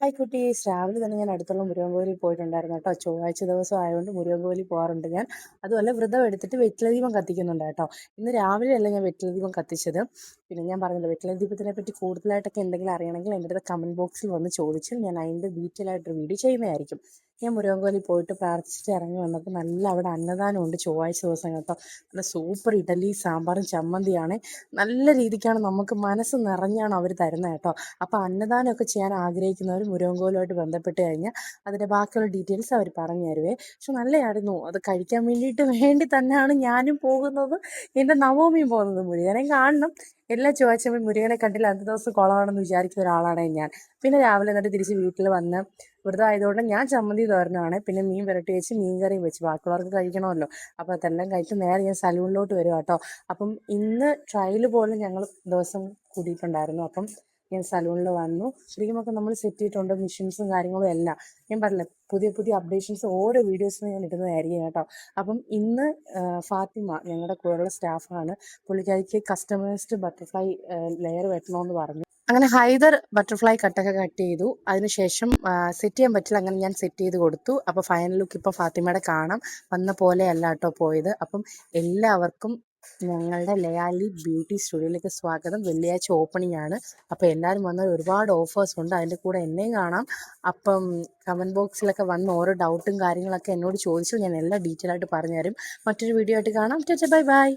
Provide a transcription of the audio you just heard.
Hi കുട്ടീസ്, രാവിലെ തന്നെ ഞാൻ അടുത്തുള്ള മുരുകൻ കോവിലിൽ പോയിട്ടുണ്ടായിരുന്നു കേട്ടോ. ചൊവ്വാഴ്ച ദിവസം ആയതുകൊണ്ട് മുരുകൻ കോവിലിൽ പോകാറുണ്ട് ഞാൻ. അതുമല്ല, വ്രതം എടുത്തിട്ട് വെറ്റില ദീപം കത്തിക്കുന്നുണ്ട് കേട്ടോ. ഇന്ന് രാവിലെയല്ല ഞാൻ വെറ്റില ദീപം കത്തിച്ചത്. പിന്നെ ഞാൻ പറഞ്ഞല്ലോ, വെറ്റില ദീപത്തിനെ പറ്റി കൂടുതലായിട്ടൊക്കെ എന്തെങ്കിലും അറിയണമെങ്കിൽ എൻ്റെ അടുത്ത് കമൻറ്റ് ബോക്സിൽ വന്ന് ചോദിച്ചാൽ ഞാൻ അതിൻ്റെ ഡീറ്റെയിൽ ആയിട്ടൊരു വീഡിയോ ചെയ്യുന്നതായിരിക്കും. ഞാൻ മുരുകൻ കോവിലിൽ പോയിട്ട് പ്രാർത്ഥിച്ചിട്ട് ഇറങ്ങി വന്നപ്പോൾ നല്ല അവിടെ അന്നദാനമുണ്ട് ചൊവ്വാഴ്ച ദിവസം കേട്ടോ. നല്ല സൂപ്പർ ഇഡലി സാമ്പാറും ചമ്മന്തിയാണ്. നല്ല രീതിക്കാണ് നമുക്ക് മനസ്സ് നിറഞ്ഞാണ് അവർ തരുന്നത് കേട്ടോ. അപ്പോൾ അന്നദാനമൊക്കെ ചെയ്യാൻ ആഗ്രഹിക്കുന്നവർ മുരുകൻ കോവിലുമായിട്ട് ബന്ധപ്പെട്ട് കഴിഞ്ഞാൽ അതിൻ്റെ ബാക്കിയുള്ള ഡീറ്റെയിൽസ് അവർ പറഞ്ഞു തരുവേ. പക്ഷെ നല്ലതായിരുന്നു. അത് കഴിക്കാൻ വേണ്ടി തന്നെയാണ് ഞാനും പോകുന്നത്, എൻ്റെ നവമിയും പോകുന്നത്. മുരുകനെ കാണണം. എല്ലാ ചൊവ്വാഴ്ചയും മുരുകനെ കണ്ടില്ല അന്നത്തെ ദിവസം കുളമാണെന്ന് വിചാരിക്കുന്ന ഒരാളാണ് ഞാൻ. പിന്നെ രാവിലെ എന്നിട്ട് തിരിച്ച് വീട്ടിൽ വന്ന് വ്രതം ആയതുകൊണ്ട് ഞാൻ ചമ്മന്തി തോരനാണ്, പിന്നെ മീൻ പുരട്ടി വെച്ച് മീൻ കറിയും വെച്ച്. ബാക്കിയുള്ളവർക്ക് കഴിക്കണമല്ലോ. അപ്പോൾ അതെല്ലാം കഴിച്ച് നേരെ ഞാൻ സലൂണിലോട്ട് വരും കേട്ടോ. അപ്പം ഇന്ന് ട്രയൽ പോലെ ഞങ്ങൾ ദിവസം കൂടിയിട്ടുണ്ടായിരുന്നു. അപ്പം ഞാൻ സലൂണിൽ വന്നു. ശരിക്കുമൊക്കെ നമ്മൾ സെറ്റ് ചെയ്തിട്ടുണ്ട്, മെഷീൻസും കാര്യങ്ങളും എല്ലാം. ഞാൻ പറഞ്ഞില്ല, പുതിയ പുതിയ അപ്ഡേഷൻസ് ഓരോ വീഡിയോസിനും ഞാൻ ഇടുന്നതായിരിക്കും കേട്ടോ. അപ്പം ഇന്ന് ഫാത്തിമ ഞങ്ങളുടെ കൂടെയുള്ള സ്റ്റാഫാണ്. പുള്ളിക്കാരിക്ക് കസ്റ്റമൈസ്ഡ് ബട്ടർഫ്ലൈ ലെയർ വെട്ടണമെന്ന് പറഞ്ഞു. അങ്ങനെ ഹൈദർ ബട്ടർഫ്ലൈ കട്ടൊക്കെ കട്ട് ചെയ്തു. അതിനുശേഷം സെറ്റ് ചെയ്യാൻ പറ്റില്ല, അങ്ങനെ ഞാൻ സെറ്റ് ചെയ്ത് കൊടുത്തു. അപ്പോൾ ഫൈനൽ ലുക്ക് ഇപ്പോൾ ഫാത്തിമയുടെ കാണാം. വന്ന പോലെയല്ല കേട്ടോ പോയത്. അപ്പം എല്ലാവർക്കും ഞങ്ങളുടെ ലയാലി ബ്യൂട്ടി സ്റ്റുഡിയോയിലേക്ക് സ്വാഗതം. വെള്ളിയാഴ്ച ഓപ്പണിംഗ് ആണ്. അപ്പോൾ എല്ലാവരും വന്നാൽ ഒരുപാട് ഓഫേഴ്സ് ഉണ്ട്. അതിൻ്റെ കൂടെ എന്നെയും കാണാം. അപ്പം കമൻറ്റ് ബോക്സിലൊക്കെ വന്ന് ഓരോ ഡൗട്ടും കാര്യങ്ങളൊക്കെ എന്നോട് ചോദിച്ചു. ഞാൻ എല്ലാം ഡീറ്റെയിൽ ആയിട്ട് പറഞ്ഞുതരും. മറ്റൊരു വീഡിയോ ആയിട്ട് കാണാം. Bye bye.